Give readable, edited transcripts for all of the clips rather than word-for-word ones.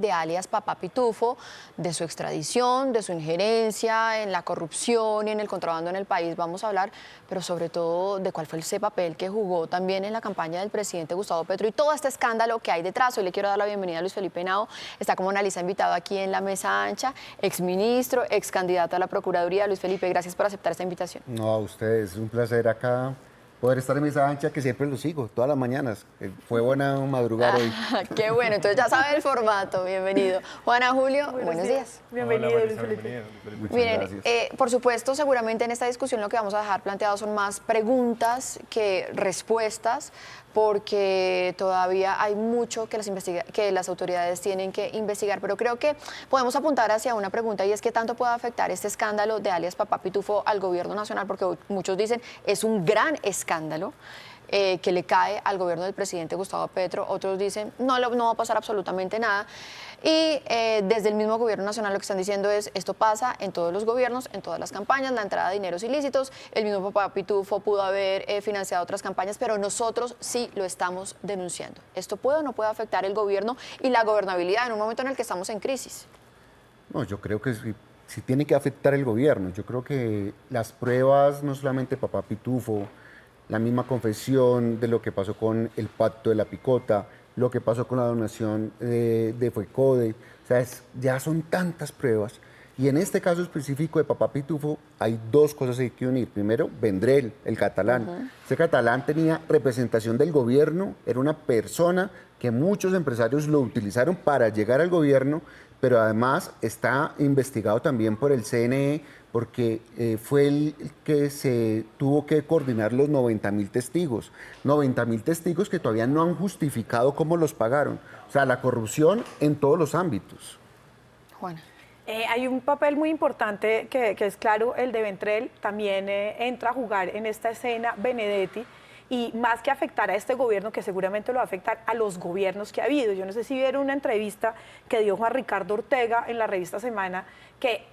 de alias Papá Pitufo, de su extradición, de su injerencia en la corrupción y en el contrabando en el país, vamos a hablar, pero sobre todo de cuál fue ese papel que jugó también en la campaña del presidente Gustavo Petro y todo este escándalo que hay detrás. Hoy le quiero dar la bienvenida a Luis Felipe Henao, está como analista invitado aquí en la mesa ancha, exministro, ex candidato a la Procuraduría. Luis Felipe, gracias por aceptar esta invitación. No, a ustedes, es un placer acá poder estar en mesa ancha, que siempre lo sigo, todas las mañanas. Fue buena madrugar hoy. Qué bueno, entonces ya sabe el formato, bienvenido. Juana, Julio, buenos días. Bienvenido, Hola, Luis Marisa, Felipe. bienvenido. Muchas Miren, gracias. por supuesto, seguramente en esta discusión lo que vamos a dejar planteado son más preguntas que respuestas, porque todavía hay mucho que las autoridades tienen que investigar, pero creo que podemos apuntar hacia una pregunta y es qué tanto puede afectar este escándalo de alias Papá Pitufo al gobierno nacional, porque muchos dicen es un gran escándalo. Que le cae al gobierno del presidente Gustavo Petro, otros dicen no va a pasar absolutamente nada. Y desde el mismo gobierno nacional lo que están diciendo es esto pasa en todos los gobiernos, en todas las campañas, la entrada de dineros ilícitos, el mismo Papá Pitufo pudo haber financiado otras campañas, pero nosotros sí lo estamos denunciando. ¿Esto puede o no puede afectar el gobierno y la gobernabilidad en un momento en el que estamos en crisis? No, yo creo que sí tiene que afectar el gobierno. Yo creo que las pruebas, no solamente Papá Pitufo, la misma confesión de lo que pasó con el pacto de la picota, lo que pasó con la donación de FECODE, o sea, ya son tantas pruebas. Y en este caso específico de Papá Pitufo hay dos cosas que hay que unir. Primero, Vendrell, el catalán. Ese catalán tenía representación del gobierno, era una persona que muchos empresarios lo utilizaron para llegar al gobierno, pero además está investigado también por el CNE porque fue el que se tuvo que coordinar los 90.000 testigos. 90.000 testigos que todavía no han justificado cómo los pagaron. O sea, la corrupción en todos los ámbitos. Juana. Hay un papel muy importante que es claro, el de Vendrell. También entra a jugar en esta escena Benedetti. Y más que afectar a este gobierno, que seguramente lo va a afectar a los gobiernos que ha habido. Yo no sé si vieron una entrevista que dio Juan Ricardo Ortega en la revista Semana, que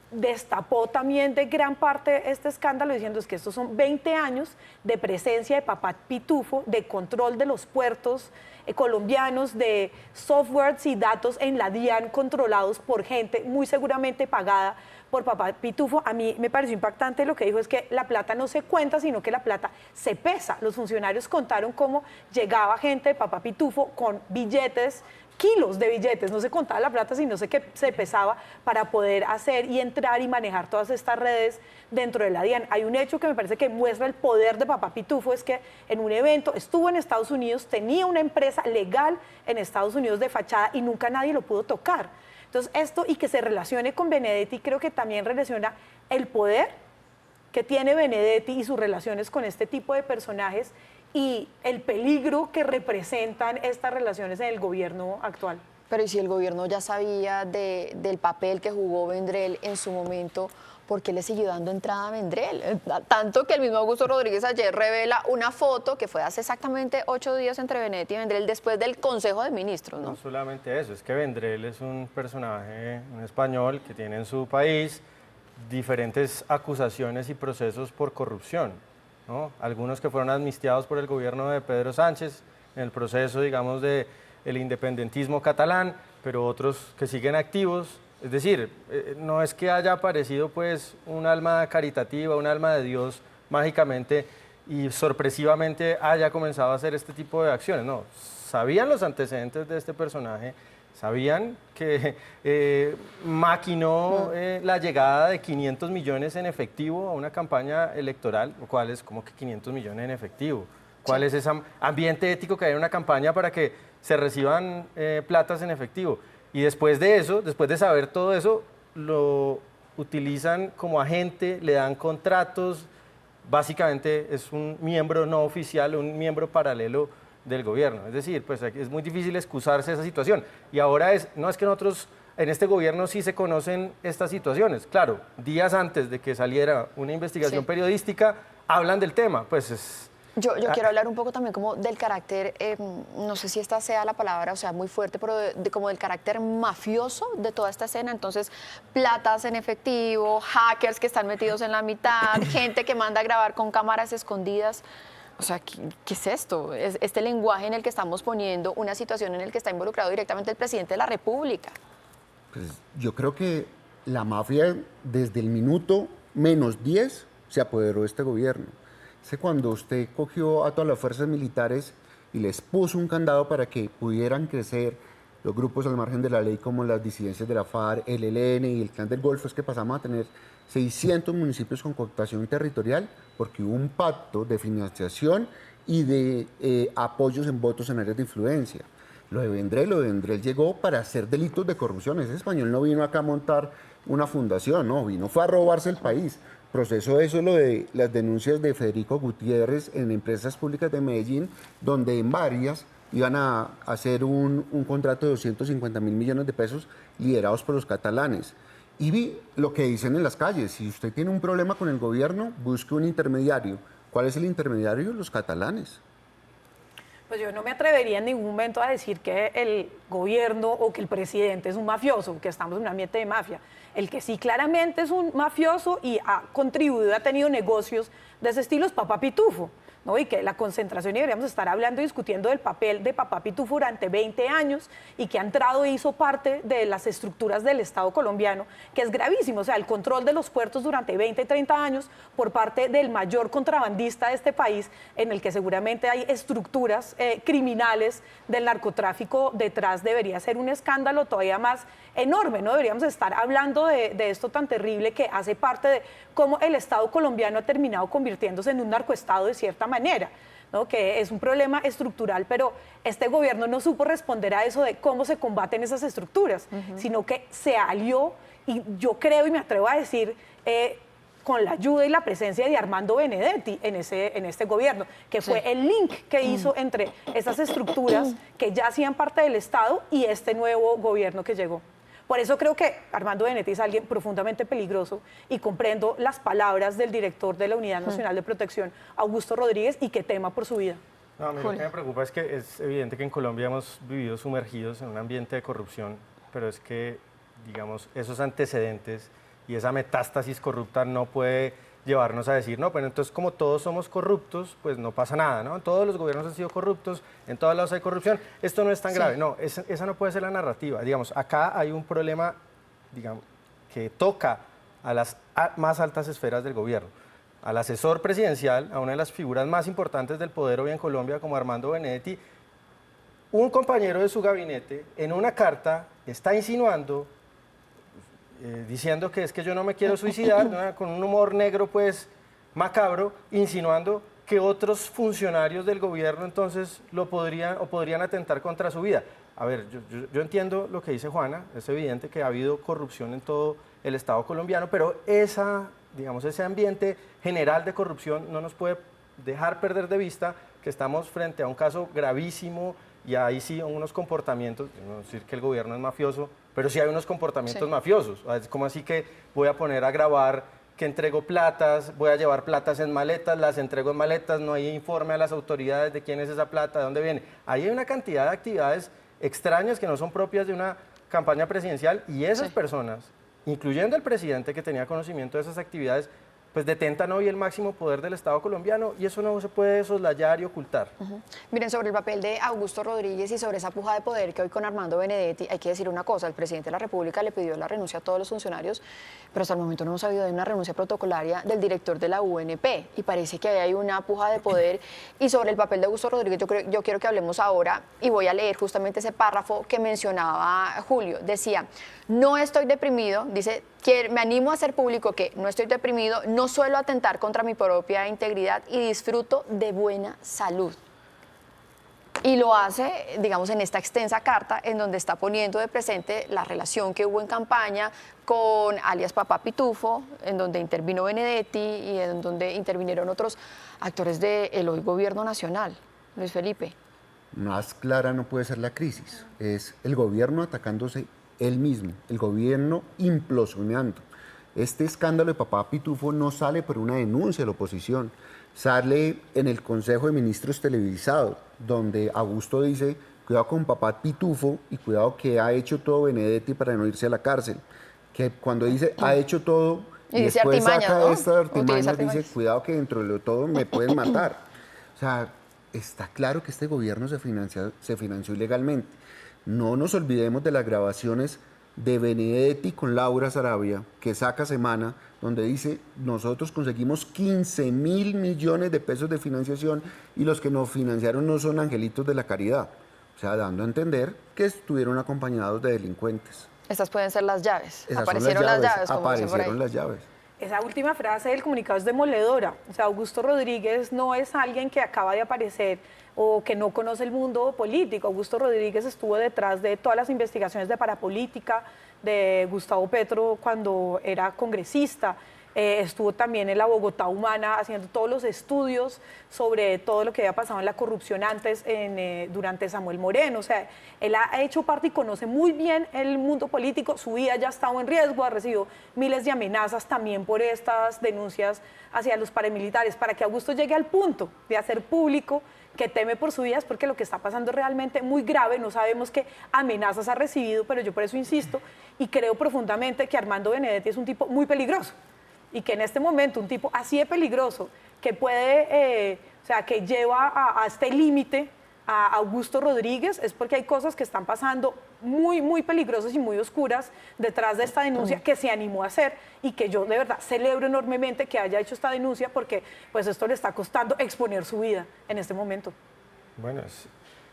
destapó también de gran parte este escándalo, diciendo es que estos son 20 años de presencia de Papá Pitufo, de control de los puertos colombianos, de softwares y datos en la DIAN controlados por gente muy seguramente pagada por Papá Pitufo. A mí me pareció impactante lo que dijo, es que la plata no se cuenta, sino que la plata se pesa. Los funcionarios contaron cómo llegaba gente de Papá Pitufo con billetes, kilos de billetes, no se contaba la plata, sino que se pesaba para poder hacer y entrar y manejar todas estas redes dentro de la DIAN. Hay un hecho que me parece que muestra el poder de Papá Pitufo, es que en un evento estuvo en Estados Unidos, tenía una empresa legal en Estados Unidos de fachada y nunca nadie lo pudo tocar. Entonces esto, y que se relacione con Benedetti, creo que también relaciona el poder que tiene Benedetti y sus relaciones con este tipo de personajes y el peligro que representan estas relaciones en el gobierno actual. Pero ¿y si el gobierno ya sabía del papel que jugó Vendrell en su momento, por qué le siguió dando entrada a Vendrell? Tanto que el mismo Augusto Rodríguez ayer revela una foto que fue hace exactamente 8 días entre Benedetti y Vendrell después del Consejo de Ministros, ¿no? No solamente eso, es que Vendrell es un personaje, un español que tiene en su país diferentes acusaciones y procesos por corrupción, ¿no? Algunos que fueron amnistiados por el gobierno de Pedro Sánchez en el proceso, digamos, del independentismo catalán, pero otros que siguen activos. Es decir, no es que haya aparecido pues un alma caritativa, un alma de Dios mágicamente y sorpresivamente haya comenzado a hacer este tipo de acciones. No, sabían los antecedentes de este personaje, sabían que maquinó la llegada de 500 millones en efectivo a una campaña electoral, lo cual es como que 500 millones en efectivo. ¿Cuál es ese ambiente ético que hay en una campaña para que se reciban platas en efectivo? Y después de eso, después de saber todo eso, lo utilizan como agente, le dan contratos, básicamente es un miembro no oficial, un miembro paralelo del gobierno. Es decir, pues es muy difícil excusarse de esa situación. Y ahora no es que nosotros en este gobierno sí se conocen estas situaciones. Claro, días antes de que saliera una investigación periodística, hablan del tema, pues es... Yo quiero hablar un poco también como del carácter, no sé si esta sea la palabra, o sea, muy fuerte, pero como del carácter mafioso de toda esta escena. Entonces, platas en efectivo, hackers que están metidos en la mitad, gente que manda a grabar con cámaras escondidas. O sea, ¿qué es esto? Es este lenguaje en el que estamos poniendo una situación en la que está involucrado directamente el presidente de la República. Pues yo creo que la mafia desde el minuto -10 se apoderó de este gobierno. Cuando usted cogió a todas las fuerzas militares y les puso un candado para que pudieran crecer los grupos al margen de la ley como las disidencias de la FARC, el ELN y el Clan del Golfo, es que pasamos a tener 600 municipios con cooptación territorial porque hubo un pacto de financiación y de apoyos en votos en áreas de influencia. Lo de Vendrell llegó para hacer delitos de corrupción. Ese español no vino acá a montar una fundación, no, fue a robarse el país. Proceso eso es lo de las denuncias de Federico Gutiérrez en empresas públicas de Medellín, donde en varias iban a hacer un contrato de 250.000 millones de pesos liderados por los catalanes. Y vi lo que dicen en las calles: si usted tiene un problema con el gobierno, busque un intermediario. ¿Cuál es el intermediario? Los catalanes. Pues yo no me atrevería en ningún momento a decir que el gobierno o que el presidente es un mafioso, que estamos en un ambiente de mafia. El que sí claramente es un mafioso y ha contribuido, ha tenido negocios de ese estilo es Papá Pitufo, ¿no? Y que la concentración, y deberíamos estar hablando y discutiendo del papel de Papá Pitufo durante 20 años y que ha entrado e hizo parte de las estructuras del Estado colombiano, que es gravísimo. O sea, el control de los puertos durante 20 y 30 años por parte del mayor contrabandista de este país, en el que seguramente hay estructuras criminales del narcotráfico detrás, debería ser un escándalo todavía más enorme, ¿no? Deberíamos estar hablando de esto tan terrible que hace parte de cómo el Estado colombiano ha terminado convirtiéndose en un narcoestado de cierta manera, ¿no? Que es un problema estructural, pero este gobierno no supo responder a eso de cómo se combaten esas estructuras, sino que se alió, y yo creo y me atrevo a decir, con la ayuda y la presencia de Armando Benedetti en este gobierno, que fue el link que hizo entre esas estructuras que ya hacían parte del Estado y este nuevo gobierno que llegó. Por eso creo que Armando Benedetti es alguien profundamente peligroso y comprendo las palabras del director de la Unidad Nacional de Protección, Augusto Rodríguez, y que tema por su vida. No, a mí lo que me preocupa es que es evidente que en Colombia hemos vivido sumergidos en un ambiente de corrupción, pero es que, digamos, esos antecedentes y esa metástasis corrupta no puede llevarnos a decir, no, pero entonces como todos somos corruptos, pues no pasa nada, ¿no? Todos los gobiernos han sido corruptos, en todos lados hay corrupción, esto no es tan grave. No, esa no puede ser la narrativa. Digamos, acá hay un problema, digamos, que toca a las más altas esferas del gobierno, al asesor presidencial, a una de las figuras más importantes del poder hoy en Colombia, como Armando Benedetti. Un compañero de su gabinete, en una carta, está insinuando, diciendo que es que yo no me quiero suicidar, ¿no? Con un humor negro, pues, macabro, insinuando que otros funcionarios del gobierno entonces podrían atentar contra su vida. A ver, yo entiendo lo que dice Juana, es evidente que ha habido corrupción en todo el Estado colombiano, pero digamos, ese ambiente general de corrupción no nos puede dejar perder de vista que estamos frente a un caso gravísimo y ahí sí unos comportamientos, no decir que el gobierno es mafioso, pero sí hay unos comportamientos mafiosos. Es como así que voy a poner a grabar que entrego platas, voy a llevar platas en maletas, las entrego en maletas, no hay informe a las autoridades de quién es esa plata, de dónde viene. Ahí hay una cantidad de actividades extrañas que no son propias de una campaña presidencial y esas personas, incluyendo el presidente que tenía conocimiento de esas actividades, pues detentan hoy el máximo poder del Estado colombiano y eso no se puede soslayar y ocultar. Miren, sobre el papel de Augusto Rodríguez y sobre esa puja de poder que hoy con Armando Benedetti, hay que decir una cosa: el presidente de la República le pidió la renuncia a todos los funcionarios, pero hasta el momento no hemos sabido de una renuncia protocolaria del director de la UNP y parece que ahí hay una puja de poder. Y sobre el papel de Augusto Rodríguez, yo quiero que hablemos ahora y voy a leer justamente ese párrafo que mencionaba Julio. Decía: no estoy deprimido, dice, me animo a hacer público que no estoy deprimido, no suelo atentar contra mi propia integridad y disfruto de buena salud. Y lo hace, digamos, en esta extensa carta en donde está poniendo de presente la relación que hubo en campaña con alias Papá Pitufo, en donde intervino Benedetti y en donde intervinieron otros actores del hoy gobierno nacional. Luis Felipe. Más clara no puede ser la crisis. Es el gobierno atacándose él mismo, el gobierno implosionando. Este escándalo de Papá Pitufo no sale por una denuncia de la oposición, sale en el Consejo de Ministros televisado, donde Augusto dice: cuidado con Papá Pitufo y cuidado que ha hecho todo Benedetti para no irse a la cárcel. Que cuando dice ha hecho todo y después saca esta artimaña, dice: cuidado que dentro de todo me pueden matar. O sea, está claro que este gobierno se financió ilegalmente. No nos olvidemos de las grabaciones de Benedetti con Laura Sarabia, que saca Semana, donde dice, nosotros conseguimos 15.000 millones de pesos de financiación y los que nos financiaron no son angelitos de la caridad. O sea, dando a entender que estuvieron acompañados de delincuentes. Estas pueden ser las llaves. Esas Aparecieron son las llaves, como dicen por ahí. aparecieron las llaves. Esa última frase del comunicado es demoledora. O sea, Augusto Rodríguez no es alguien que acaba de aparecer o que no conoce el mundo político. Augusto Rodríguez estuvo detrás de todas las investigaciones de parapolítica de Gustavo Petro cuando era congresista. Estuvo también en la Bogotá Humana haciendo todos los estudios sobre todo lo que había pasado en la corrupción antes, durante Samuel Moreno. O sea, él ha hecho parte y conoce muy bien el mundo político. Su vida ya ha estado en riesgo, ha recibido miles de amenazas también por estas denuncias hacia los paramilitares. Para que Augusto llegue al punto de hacer público que teme por su vida es porque lo que está pasando es realmente muy grave. No sabemos qué amenazas ha recibido, pero yo por eso insisto y creo profundamente que Armando Benedetti es un tipo muy peligroso. Y que en este momento un tipo así de peligroso que puede, o sea, que lleva a este límite a Augusto Rodríguez es porque hay cosas que están pasando muy, muy peligrosas y muy oscuras detrás de esta denuncia que se animó a hacer y que yo de verdad celebro enormemente que haya hecho esta denuncia porque pues esto le está costando exponer su vida en este momento. Bueno, es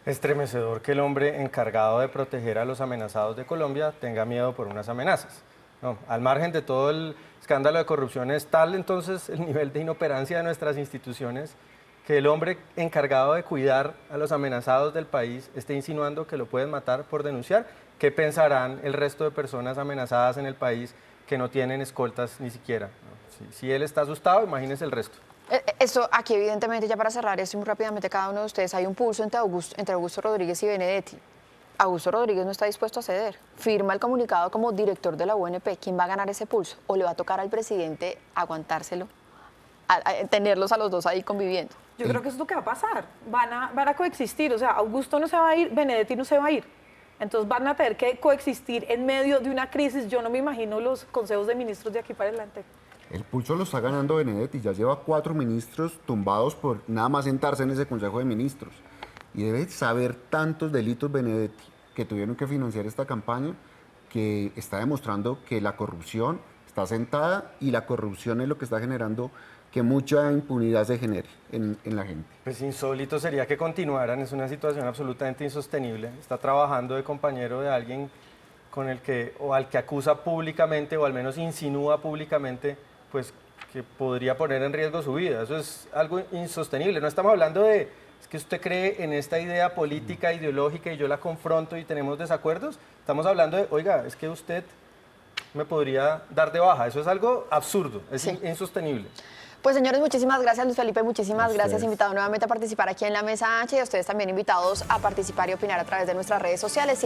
estremecedor que el hombre encargado de proteger a los amenazados de Colombia tenga miedo por unas amenazas. No, al margen de todo el escándalo de corrupción es tal entonces el nivel de inoperancia de nuestras instituciones que el hombre encargado de cuidar a los amenazados del país esté insinuando que lo pueden matar por denunciar. ¿Qué pensarán el resto de personas amenazadas en el país que no tienen escoltas ni siquiera? ¿No? Si él está asustado, imagínense el resto. Esto aquí evidentemente, ya para cerrar esto muy rápidamente, cada uno de ustedes, hay un pulso entre Augusto Rodríguez y Benedetti. Augusto Rodríguez no está dispuesto a ceder. Firma el comunicado como director de la UNP. ¿Quién va a ganar ese pulso? ¿O le va a tocar al presidente aguantárselo? A tenerlos a los dos ahí conviviendo. Yo creo que eso es lo que va a pasar. Van a coexistir. O sea, Augusto no se va a ir, Benedetti no se va a ir. Entonces van a tener que coexistir en medio de una crisis. Yo no me imagino los consejos de ministros de aquí para adelante. El pulso lo está ganando Benedetti. Ya lleva 4 ministros tumbados por nada más sentarse en ese Consejo de Ministros. Y debe saber tantos delitos Benedetti que tuvieron que financiar esta campaña, que está demostrando que la corrupción está sentada y la corrupción es lo que está generando que mucha impunidad se genere en la gente. Pues insólito sería que continuaran, es una situación absolutamente insostenible. Está trabajando de compañero de alguien con el que, o al que acusa públicamente, o al menos insinúa públicamente, pues que podría poner en riesgo su vida. Eso es algo insostenible. No estamos hablando de, es que usted cree en esta idea política, ideológica, y yo la confronto y tenemos desacuerdos. Estamos hablando de, oiga, es que usted me podría dar de baja. Eso es algo absurdo, es insostenible. Pues señores, muchísimas gracias. Luis Felipe, muchísimas gracias. Invitado nuevamente a participar aquí en la Mesa Ancha y a ustedes también invitados a participar y opinar a través de nuestras redes sociales.